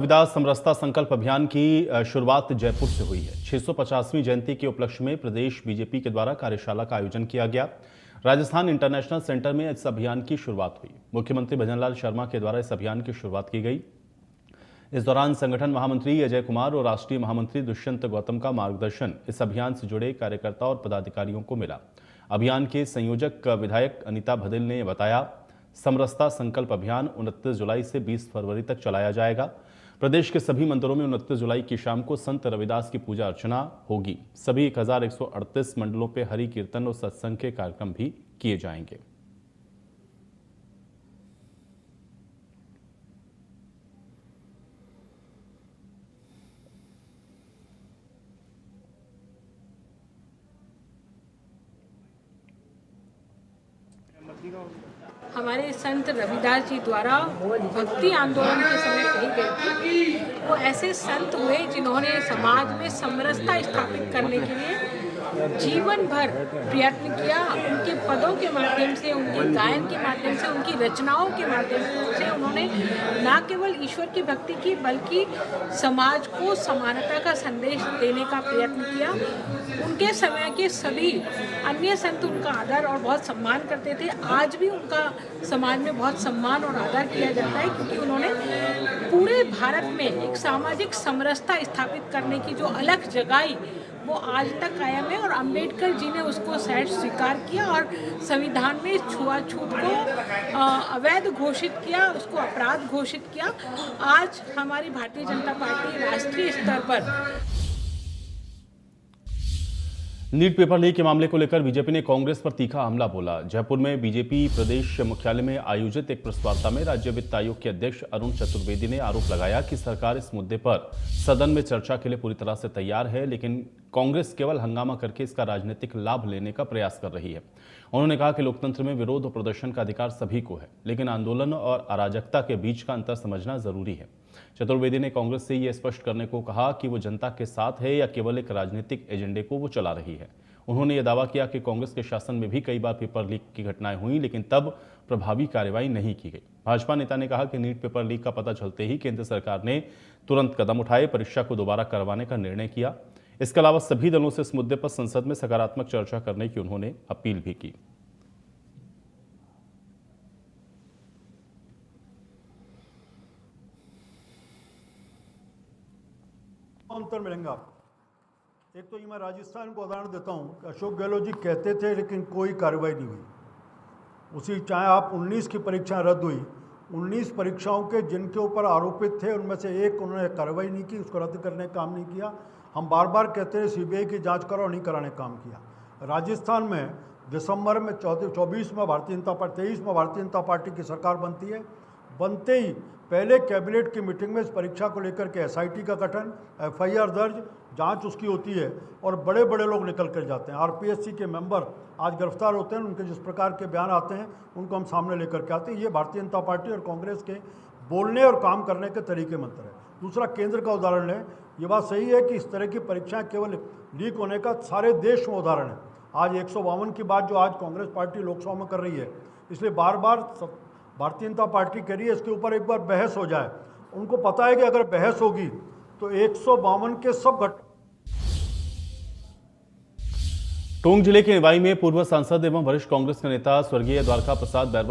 रविदास समरसता संकल्प अभियान की शुरुआत जयपुर से हुई है। 650वीं जयंती के उपलक्ष्य में प्रदेश बीजेपी के द्वारा कार्यशाला का आयोजन किया गया। राजस्थान इंटरनेशनल सेंटर में इस अभियान की शुरुआत हुई। मुख्यमंत्री भजनलाल शर्मा के द्वारा इस अभियान की शुरुआत की गई। इस दौरान संगठन महामंत्री अजय कुमार और राष्ट्रीय महामंत्री दुष्यंत गौतम का मार्गदर्शन इस अभियान से जुड़े कार्यकर्ताओं और पदाधिकारियों को मिला। अभियान के संयोजक विधायक अनीता भदिल ने बताया, समरसता संकल्प अभियान 29 जुलाई से 20 फरवरी तक चलाया जाएगा। प्रदेश के सभी मंदिरों में 29 जुलाई की शाम को संत रविदास की पूजा अर्चना होगी। सभी 1138 मंडलों पे हरि कीर्तन और सत्संग के कार्यक्रम भी किए जाएंगे। हमारे संत रविदास जी द्वारा भक्ति आंदोलन के समय कही गई थी। वो ऐसे संत हुए जिन्होंने समाज में समरसता स्थापित करने के लिए जीवन भर प्रयत्न किया। उनके पदों के माध्यम से, उनके गायन के माध्यम से, उनकी रचनाओं के माध्यम से उन्होंने न केवल ईश्वर की भक्ति की बल्कि समाज को समानता का संदेश देने का प्रयत्न किया। उनके समय के सभी अन्य संत उनका आदर और बहुत सम्मान करते थे। आज भी उनका समाज में बहुत सम्मान और आदर किया जाता है, क्योंकि उन्होंने पूरे भारत में एक सामाजिक समरसता स्थापित करने की जो अलख जगाई वो आज तक कायम है। और अंबेडकर जी ने उसको सहज स्वीकार किया और संविधान में छुआछूत को अवैध घोषित किया, उसको अपराध घोषित किया। आज हमारी भारतीय जनता पार्टी राष्ट्रीय स्तर पर नीट पेपर लीक के मामले को लेकर बीजेपी ने कांग्रेस पर तीखा हमला बोला। जयपुर में बीजेपी प्रदेश मुख्यालय में आयोजित एक प्रेस वार्ता में राज्य वित्त आयोग के अध्यक्ष अरुण चतुर्वेदी ने आरोप लगाया कि सरकार इस मुद्दे पर सदन में चर्चा के लिए पूरी तरह से तैयार है, लेकिन कांग्रेस केवल हंगामा करके इसका राजनीतिक लाभ लेने का प्रयास कर रही है। उन्होंने कहा कि लोकतंत्र में विरोध और प्रदर्शन का अधिकार सभी को है, लेकिन आंदोलन और अराजकता के बीच का अंतर समझना जरूरी है। चतुर्वेदी ने कांग्रेस से यह स्पष्ट करने को कहा कि वो जनता के साथ है या केवल एक राजनीतिक एजेंडे को वो चला रही है। उन्होंने यह दावा किया कि कांग्रेस के शासन में भी कई बार पेपर लीक की घटनाएं हुई, लेकिन तब प्रभावी कार्रवाई नहीं की गई। भाजपा नेता ने कहा कि नीट पेपर लीक का पता चलते ही केंद्र सरकार ने तुरंत कदम उठाए, परीक्षा को दोबारा करवाने का निर्णय किया। इसके अलावा सभी दलों से इस मुद्दे पर संसद में सकारात्मक चर्चा करने की उन्होंने अपील भी की। अंतर मिलेंगे आपको। एक तो ये मैं राजस्थान को उदाहरण देता हूँ कि अशोक गहलोत जी कहते थे लेकिन कोई कार्रवाई नहीं हुई। उसी चाहे आप 19 की परीक्षाएं रद्द हुई, 19 परीक्षाओं के जिनके ऊपर आरोपित थे उनमें से एक उन्होंने कार्रवाई नहीं की, उसको रद्द करने का काम नहीं किया। हम बार बार कहते हैं सीबीआई की जांच करो, नहीं कराने का काम किया। राजस्थान में दिसंबर में 24 में भारतीय जनता पार्टी, 23 में भारतीय जनता पार्टी की सरकार बनती है। बनते ही पहले कैबिनेट की मीटिंग में इस परीक्षा को लेकर के एसआईटी का गठन, एफआईआर दर्ज, जांच उसकी होती है और बड़े बड़े लोग निकल कर जाते हैं। आरपीएससी के मेंबर आज गिरफ्तार होते हैं, उनके जिस प्रकार के बयान आते हैं उनको हम सामने लेकर के आते हैं। ये भारतीय जनता पार्टी और कांग्रेस के बोलने और काम करने के तरीके मंत्र है। दूसरा, केंद्र का उदाहरण लें। ये बात सही है कि इस तरह की परीक्षाएं केवल लीक होने का सारे देश में उदाहरण है। आज 152 की बात जो आज कांग्रेस पार्टी लोकसभा में कर रही है, इसलिए बार बार भारतीय जनता पार्टी कह रही है इसके ऊपर एक बार बहस हो जाए। उनको पता है कि अगर बहस होगी तो 152 के सब टोंक जिले के निवाई में पूर्व सांसद एवं वरिष्ठ कांग्रेस के नेता स्वर्गीय द्वारका प्रसाद बैरवा